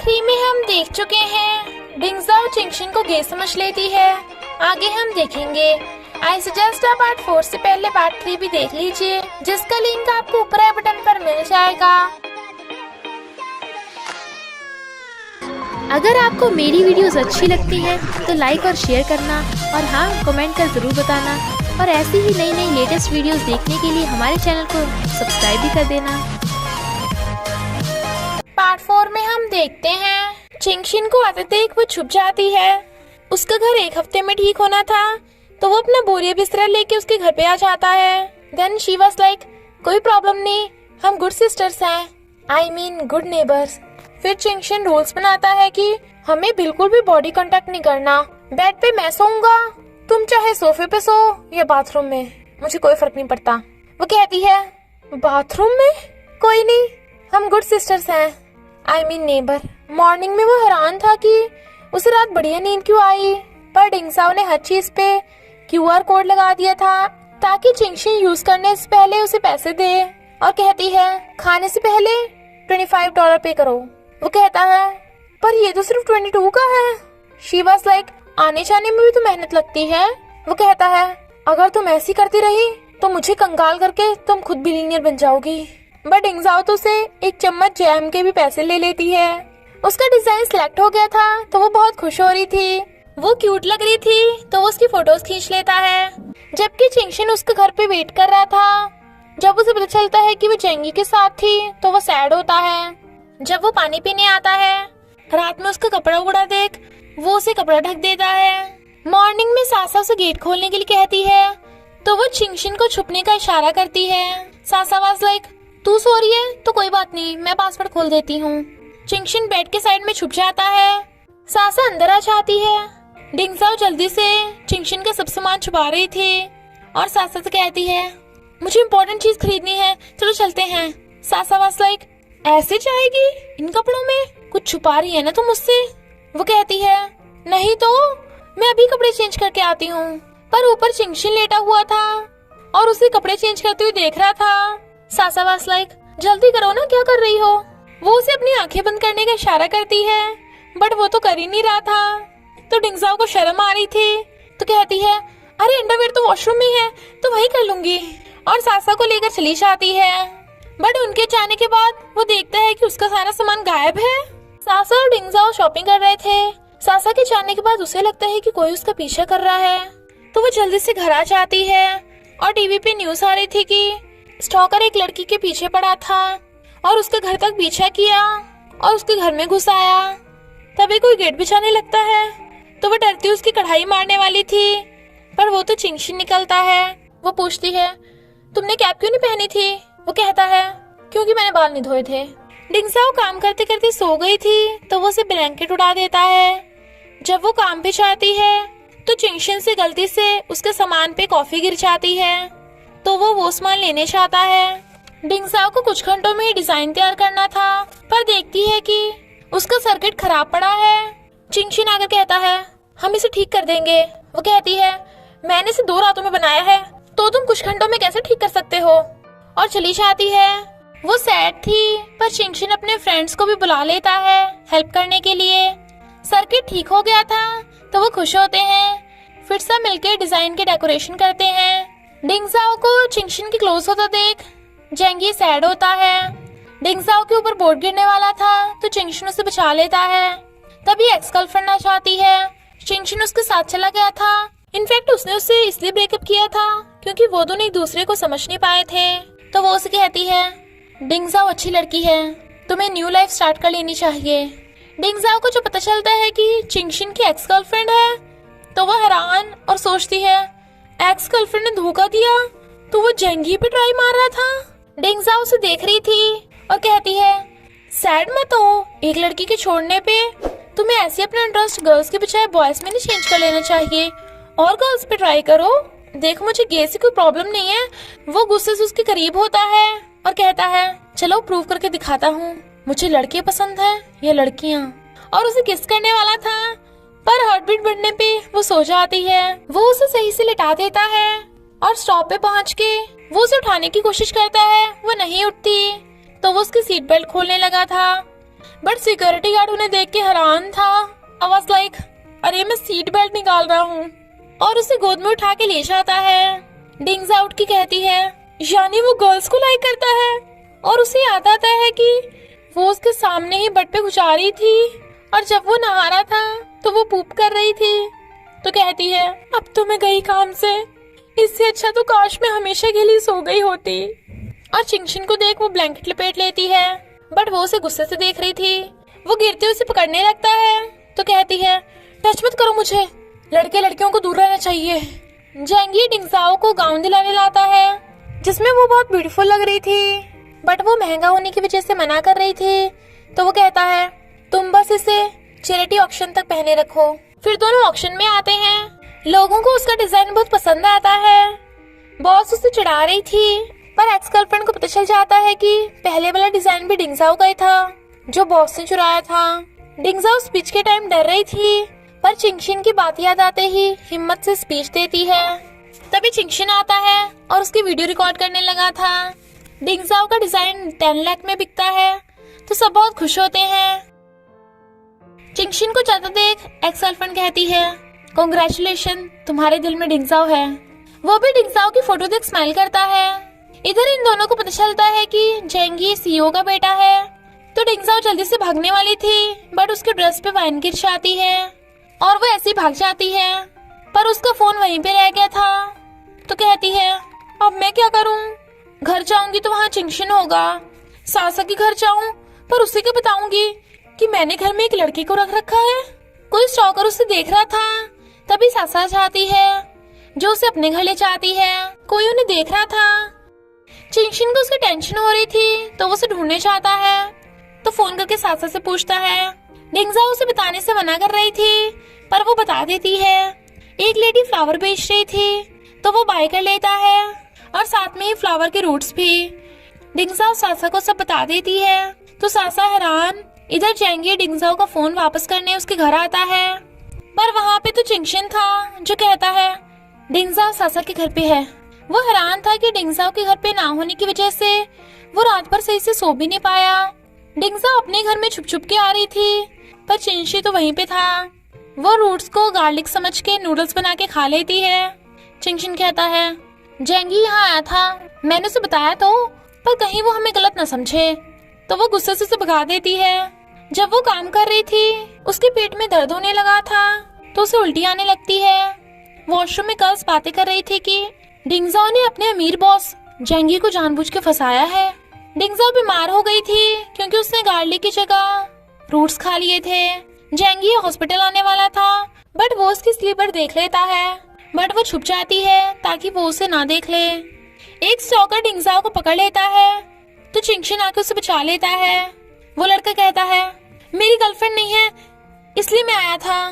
3 में हम देख चुके हैं डिंगजाओ चिंगशिन को गे समझ लेती है। आगे हम देखेंगे। आई सजेस्ट आप पार्ट 4 से पहले पार्ट 3 भी देख लीजिए, जिसका लिंक आपको ऊपर आई बटन पर मिल जाएगा। अगर आपको मेरी वीडियोस अच्छी लगती है तो लाइक और शेयर करना, और हाँ, कमेंट कर ज़रूर बताना। और ऐसी ही नई नई लेटेस्ट वीडियोस देखने के लिए हमारे चैनल को सब्सक्राइब भी कर देना। पार्ट 4 में हम देखते हैं चिंगशिन को आते देख वो छुप जाती है। उसका घर 1 हफ्ते में ठीक होना था, तो वो अपना बोरिया बिस्तरा लेके उसके घर पे आ जाता है। देन शी वाज लाइक, कोई प्रॉब्लम नहीं, हम गुड सिस्टर्स हैं, आई मीन गुड नेबर्स। फिर चिंगशिन रूल्स बनाता है कि हमें बिल्कुल भी बॉडी कांटेक्ट नहीं करना। बेड पे मैं सोऊंगा, तुम चाहे सोफे पे सो या बाथरूम में, मुझे कोई फर्क नहीं पड़ता। वो कहती है, बाथरूम में? कोई नहीं, हम गुड सिस्टर्स हैं, आई मीन नेबर। मॉर्निंग में वो हैरान था कि उसे रात बढ़िया नींद क्यों आई, पर डिंगजाओ ने हर चीज पे QR कोड लगा दिया था ताकि चिंगशिन यूज करने से पहले उसे पैसे दे। और कहती है, खाने से पहले $25 पे करो। वो कहता है, पर ये तो सिर्फ 22 का है। शी वाज लाइक, आने जाने में भी तो मेहनत लगती है। वो कहता है, अगर तुम ऐसी करती रही तो मुझे कंगाल करके तुम खुद बिलियनियर बन जाओगी। बट डिंगजाओ तो उसे 1 चम्मच जैम के भी पैसे ले लेती है। उसका डिजाइन सिलेक्ट हो गया था तो वो बहुत खुश हो रही थी। वो क्यूट लग रही थी तो वो उसकी फोटोज खींच लेता है। जबकि चिंगशिन उसके घर पे वेट कर रहा था। जब उसे पता चलता है कि वो जेंगी के साथ थी तो वो सैड होता है। जब वो पानी पीने आता है, रात में उसका कपड़ा उड़ा देख वो उसे कपड़ा ढक देता है। मॉर्निंग में सासा उसे गेट खोलने के लिए कहती है तो वो चिंगशिन को छुपने का इशारा करती है। सासा वाज लाइक, तू सो रही है तो कोई बात नहीं, मैं पासवर्ड खोल देती हूँ। चिंगशिन बेड के साइड में छुप जाता है। सासा अंदर आ जाती है। डिंगजाओ जल्दी से चिंगशिन का सब सामान छुपा रही थी और सासा से कहती है, मुझे इम्पोर्टेंट चीज खरीदनी है, चलो चलते हैं। सासा वाज लाइक, ऐसे जाएगी इन कपड़ों में, कुछ छुपा रही है ना तुम मुझसे। वो कहती है, नहीं तो मैं अभी कपड़े चेंज करके आती हूँ। पर ऊपर चिंगशिन लेटा हुआ था और उसे कपड़े चेंज करते हुए देख रहा था। सासा वाज लाइक, जल्दी करो ना, क्या कर रही हो। वो उसे अपनी आंखें बंद करने का इशारा करती है, बट वो तो कर ही नहीं रहा था। तो डिंगजाओ को शर्म आ रही थी तो कहती है, अरे अंडरवेयर तो वॉशरूम में है, तो वही कर लूंगी। और सासा को लेकर चली जाती है। बट उनके जाने के बाद वो देखता है कि उसका सारा सामान गायब है। सासा और डिंगजाओ शॉपिंग कर रहे थे। सासा के जाने के बाद उसे लगता है कि कोई उसका पीछा कर रहा है, तो वो जल्दी से घर आ जाती है। और टीवी पे न्यूज आ रही थी कि स्टॉकर एक लड़की के पीछे पड़ा था और उसके घर तक पीछा किया और उसके घर में घुस आया। तभी कोई गेट बिछाने लगता है तो वो डरती उसकी कढ़ाई मारने वाली थी, पर वो तो चिंगशिन निकलता है। वो पूछती है, तुमने कैप क्यों नहीं पहनी थी। वो कहता है, क्योंकि मैंने बाल नहीं धोए थे। डिंगजाओ काम करते करते सो गई थी तो वो उसे ब्लैंकेट उड़ा देता है। जब वो काम पे जाती है तो चिंगशिन से गलती से उसके सामान पे कॉफी गिर जाती है, तो वो सामान लेने जाता है। डिंगजाओ को कुछ घंटों में डिजाइन तैयार करना था, पर देखती है कि उसका सर्किट खराब पड़ा है। चिंगशिन आकर कहता है, हम इसे ठीक कर देंगे। वो कहती है, मैंने इसे 2 रातों में बनाया है, तो तुम कुछ घंटों में कैसे ठीक कर सकते हो। और चली जाती है। वो सैड थी, पर चिंगशिन अपने फ्रेंड्स को भी बुला लेता है हेल्प करने के लिए। सर्किट ठीक हो गया था तो वो खुश होते हैं। फिर सब मिलकर डिजाइन के डेकोरेशन करते हैं। डिंगजाओ को चिंगशिन की क्लोज होता देख जेंगी सैड होता है। डिंगजाओ के ऊपर बोर्ड गिरने वाला था तो चिंगशिन उसे बचा लेता है। तभी एक्स गर्लफ्रेंड आ जाती है। चिंगशिन उसके साथ चला गया था। इनफैक्ट उसने उससे इसलिए ब्रेकअप किया था क्योंकि वो दोनों एक दूसरे को समझ नहीं पाए थे। तो वो उसे कहती है, डिंगजाओ अच्छी लड़की है, तुम्हें न्यू लाइफ स्टार्ट कर लेनी चाहिए। डिंगजाओ को जो पता चलता है कि चिंगशिन की एक्स गर्लफ्रेंड है तो वो हैरान और सोचती है, एक्स गर्लफ्रेंड ने धोखा दिया तो वो जेंगी पे ट्राई मार रहा था। डिंगजाओ उसे देख रही थी और कहती है, सैड मत हो, एक लड़की के छोड़ने पे तुम्हें ऐसे अपना इंटरेस्ट गर्ल्स के बजाय बॉयज में नहीं चेंज कर लेना चाहिए और गर्ल्स पे ट्राई करो। देखो मुझे गे से कोई प्रॉब्लम नहीं है। वो गुस्से से उसके करीब होता है और कहता है, चलो प्रूव करके दिखाता हूँ, मुझे लड़के पसंद है या लड़कियाँ। और उसे किस करने वाला था, पर हार्ट बीट बढ़ने पे वो सो जाती है। वो उसे सही से लिटा देता है और स्टॉप पे पहुँच के वो उसे उठाने की कोशिश करता है, वो नहीं उठती। तो वो उसकी सीट बेल्ट खोलने लगा था। बट सिक्योरिटी गार्ड उन्हें देख के हैरान था। आई वाज लाइक, अरे मैं सीट बेल्ट निकाल रहा हूँ, और उसे गोद में उठा के ले जाता है। डिंग्स आउट की कहती है, यानी वो गर्ल्स को लाइक करता है, और उसे याद आता है कि वो उसके सामने ही बट पे घुसा रही थी, और जब वो नहा रहा था तो वो पूप कर रही थी। तो कहती है, अब तो मैं गई काम से, इससे अच्छा तो काश मैं हमेशा के लिए सो गई होती। और चिंगशिन को देख वो ब्लैंकेट लपेट लेती है, बट वो उसे गुस्से से देख रही थी। वो गिरते हुए उसे पकड़ने लगता है। तो कहती है, टच मत करो मुझे, लड़के लड़कियों को दूर रहना चाहिए। जेंगी डिंगजाओ को गाउन दिलाने लाता है, जिसमें वो बहुत ब्यूटीफुल लग रही थी, बट वो महंगा होने की वजह से मना कर रही थी। तो वो कहता है, तुम बस इसे चैरिटी ऑक्शन तक पहने रखो। फिर दोनों ऑक्शन में आते हैं। लोगों को उसका डिजाइन बहुत पसंद आता है। बॉस उसे चिढ़ा रही थी, पर एक्स गर्लफ्रेंड को पता चल जाता है कि पहले वाला डिजाइन भी डिंगजाओ का ही था, जो बॉस ने चुराया था। डिंगजाओ स्पीच के टाइम डर रही थी, पर चिंगशिन की बात याद आते ही हिम्मत से स्पीच देती है। तभी चिंगशिन आता है और उसकी वीडियो रिकॉर्ड करने लगा था। डिंगजाओ का डिजाइन 10 लाख में बिकता है, तो सब बहुत खुश होते हैं। चिंगशिन को जाता देख एक्स गर्लफ्रेंड कहती है, कांग्रेचुलेशन, तुम्हारे दिल में डिंगजाओ है। वो भी डिंगजाओ की फोटो देख स्माइल करता है। इधर इन दोनों को पता चलता है कि जेंगी सीईओ का बेटा है। तो डिंगजाओ जल्दी से भागने वाली थी, बट उसके ड्रेस पे वाइन गिर जाती है, और वो ऐसे ही भाग जाती है, पर उसका फोन वहीं पे रह गया था। तो कहती है, अब मैं क्या करूं? घर जाऊंगी तो वहाँ चिंगशिन होगा, सासा के घर जाऊं पर उसे क्या बताऊंगी कि मैंने घर में एक लड़की को रख रखा है। कोई स्टॉकर उसे देख रहा था। तभी सासा जाती है, जो उसे अपने घर ले जाती है। कोई उन्हें देख रहा था। चिंगशिन को उसकी टेंशन हो रही थी, तो वो उसे ढूंढने जाता है। तो फोन करके सासा से पूछता है। डिंगजाओ उसे बताने से मना कर रही थी, पर वो बता देती है। एक लेडी फ्लावर बेच रही थी, तो वो बाय कर लेता है, और साथ में ही फ्लावर के रूट्स भी। डिंगजाओ सासा को सब बता देती है, तो सासा हैरान। इधर जेंगी डिंगजाओ का फोन वापस करने उसके घर आता है, पर वहाँ पे तो चिंगशिन था, जो कहता है, डिंगजाओ सासा के घर पे है। वो हैरान था कि डिंगजाओ के घर पे ना होने की वजह से वो रात भर सही से सो भी नहीं पाया। डिंगजाओ अपने घर में छुप छुप के आ रही थी, पर चिंगशी तो वहीं पे था। वो रूट्स को गार्लिक समझ के नूडल्स बना के खा लेती है। चिंगशिन कहता है, जेंगी यहाँ आया था, मैंने उसे बताया तो, पर कहीं वो हमें गलत न समझे। तो वो गुस्से से उसे भगा देती है। जब वो काम कर रही थी, उसके पेट में दर्द होने लगा था, तो उसे उल्टी आने लगती है। वॉशरूम में गर्ल्स बातें कर रही थी कि डिंगजाओ ने अपने अमीर बॉस जेंगी को जानबूझ के फंसाया है। डिंगजाओ बीमार हो गई थी, क्योंकि उसने गार्लिक की जगह फ्रूट्स खा लिए थे। जेंगी हॉस्पिटल आने वाला था, बट वो उसकी स्लीपर देख लेता है, बट वो छुप जाती है ताकि वो उसे ना देख ले। एक स्टॉकर डिंगजाओ को पकड़ लेता है, तो चिंगशिन आके उसे बचा लेता है। वो लड़का कहता है, मेरी गर्लफ्रेंड नहीं है, इसलिए मैं आया था।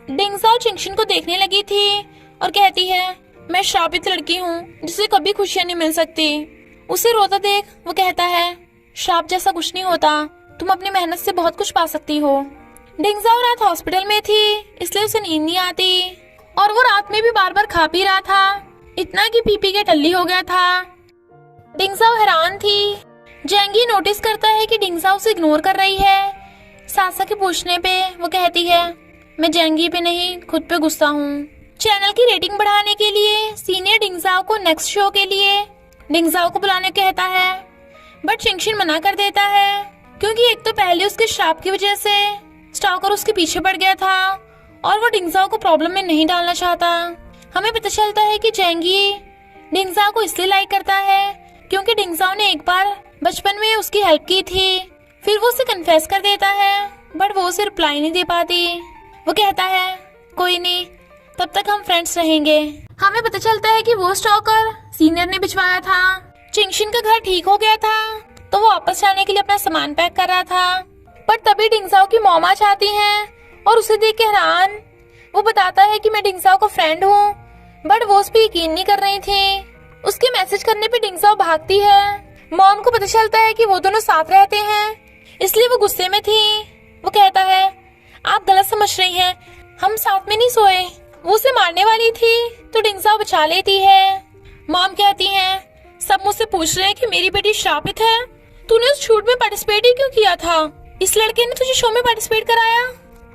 डिंगजाओ चिंगशिन को देखने लगी थी और कहती है, मैं श्रापित लड़की हूँ, जिसे कभी खुशियाँ नहीं मिल सकती। उसे रोता देख वो कहता है, श्राप जैसा कुछ नहीं होता, तुम अपनी मेहनत से बहुत कुछ पा सकती हो। डिंगजाओ रात हॉस्पिटल में थी, इसलिए उसे नींद नहीं आती, और वो रात में भी बार बार खा पी रहा था, इतना कि पी पी के टल्ली हो गया था। डिंगजाओ हैरान थी। जेंगी नोटिस करता है कि डिंगजाओ उसे इग्नोर कर रही है। सासा के पूछने पे वो कहती है, मैं जेंगी पे नहीं, खुद पे गुस्सा हूँ। चैनल की रेटिंग बढ़ाने के लिए सीनियर डिंगजाओ को नेक्स्ट शो के लिए डिंगजाओ को बुलाने कहता है, बट चिंगशिन मना कर देता है, क्योंकि एक तो पहले उसके श्राप की वजह से स्टॉकर उसके पीछे पड़ गया था, और वो डिंगजाओ को प्रॉब्लम में नहीं डालना चाहता। हमें पता चलता है कि जेंगी डिंगजाओ को इसलिए लाइक करता है, क्योंकि डिंगजाओ ने एक बार बचपन में उसकी हेल्प की थी। फिर वो उसे कन्फेस कर देता है, बट वो उसे रिप्लाई नहीं दे पाती। वो कहता है, कोई नहीं, तब तक हम फ्रेंड्स रहेंगे। हमें पता चलता है कि वो स्टॉकर सीनियर ने भिजवाया था। चिंगशिन का घर ठीक हो गया था, तो वो वापस जाने के लिए अपना सामान पैक कर रहा था, पर तभी डिंगजाओ की मॉम आ जाती हैं और उसे देख के हैरान। वो बताता है कि मैं डिंगजाओ का फ्रेंड हूँ, बट वो उस पर यकीन नहीं कर रही थी। उसके मैसेज करने पे डिंगजाओ भागती है। मॉम को पता चलता है कि वो दोनों साथ रहते हैं, इसलिए वो गुस्से में थी। वो कहता है, आप गलत समझ रही हैं, हम साथ में नहीं सोए। वो उसे मारने वाली थी, तो डिंगजाओ बचा लेती है। मॉम कहती हैं, सब मुझसे पूछ रहे हैं कि मेरी बेटी श्रापित है, तूने उस शूट में पार्टिसिपेट ही क्यों किया था? इस लड़के ने तुझे शो में पार्टिसिपेट कराया?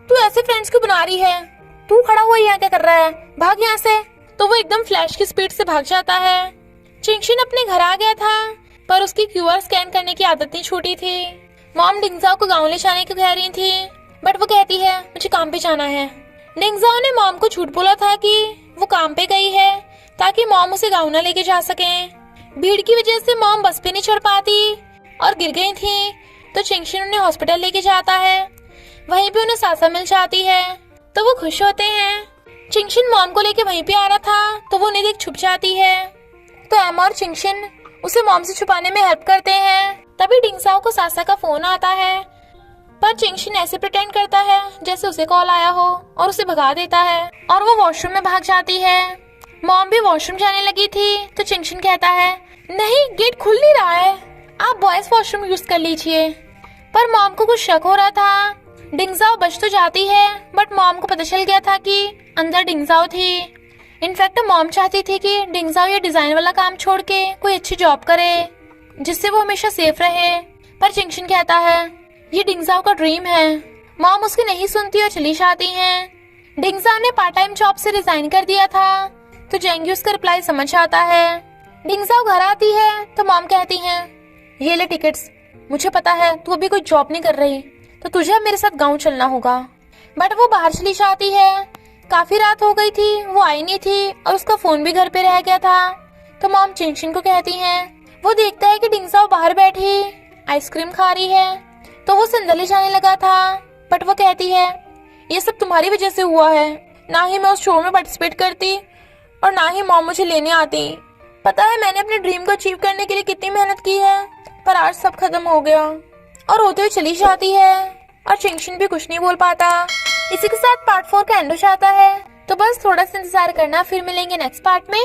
तू ऐसे फ्रेंड्स क्यों बना रही है? तू खड़ा हुआ यहाँ क्या कर रहा है? भाग यहाँ से। तो वो एकदम फ्लैश की स्पीड से भाग जाता है। चिंगशिन अपने घर आ गया था, पर उसकी क्यूआर स्कैन करने की आदत नहीं छूटी थी। मॉम डिंगजाओ को गाँव ले जाने को कह रही थी, बट वो कहती है मुझे काम पे जाना है। डिंगजाओ ने मॉम को झूठ बोला था कि वो काम पे गई है ताकि मॉम उसे गाँव न लेके जा सके। भीड़ की वजह से मॉम बस पे नहीं चढ़ पाती और गिर गई थी, तो चिंगशिन उन्हें हॉस्पिटल लेके जाता है। वहीं पे उन्हें सासा मिल जाती है, तो वो खुश होते हैं। चिंगशिन मॉम को लेके वहीं पे आ रहा था, तो वो उन्हें देख छुप जाती है। तो एमा और चिंगशिन उसे मॉम से छुपाने में हेल्प करते हैं। तभी डिंगजाओ को सासा का फोन आता है, पर चिंगशिन ऐसे प्रिटेंड करता है जैसे उसे कॉल आया हो और उसे भगा देता है और वो वॉशरूम में भाग जाती है। मॉम भी वॉशरूम जाने लगी थी, तो चिंगशिन कहता है नहीं, गेट खुल नहीं रहा है, आप बॉयज वॉशरूम यूज कर लीजिए। पर मॉम को कुछ शक हो रहा था। डिंगजाओ बच तो जाती है, बट मॉम को पता चल गया था कि अंदर डिंगजाओ थी। इनफैक्ट मॉम चाहती थी कि डिंगजाओ ये डिजाइन वाला काम छोड़ के कोई अच्छी जॉब करे, जिससे वो हमेशा सेफ रहे। पर चिंगशिन कहता है ये डिंगजाओ का ड्रीम है। मॉम उसकी नहीं सुनती और चली जाती हैं। डिंगजाओ ने पार्ट टाइम जॉब से रिजाइन कर दिया था, तो जेंगी उसका रिप्लाई समझ आता है। डिंगजाओ घर आती है, तो मॉम कहती है ये ले टिकट्स, मुझे पता है तू अभी कोई जॉब नहीं कर रही, तो तुझे अब मेरे साथ गाँव चलना होगा। बट वो बाहर चली जाती है। काफी रात हो गई थी, वो आई नहीं थी और उसका फोन भी घर पे रह गया था। तो मॉम चिंगशिन को कहती है, वो देखता है कि डिंगजाओ बाहर बैठी आइसक्रीम खा रही है, तो वो संदली जाने लगा था। बट वो कहती है ये सब तुम्हारी वजह से हुआ है, ना ही मैं उस शो में पार्टिसिपेट करती और ना ही मॉम मुझे लेने आती। पता है मैंने अपने ड्रीम को अचीव करने के लिए कितनी मेहनत की है, पर आज सब खत्म हो गया। और होते हुए चली जाती है और चिंगशिन भी कुछ नहीं बोल पाता। इसी के साथ पार्ट 4 का एंड हो जाता है। तो बस थोड़ा सा इंतजार करना, फिर मिलेंगे नेक्स्ट पार्ट में।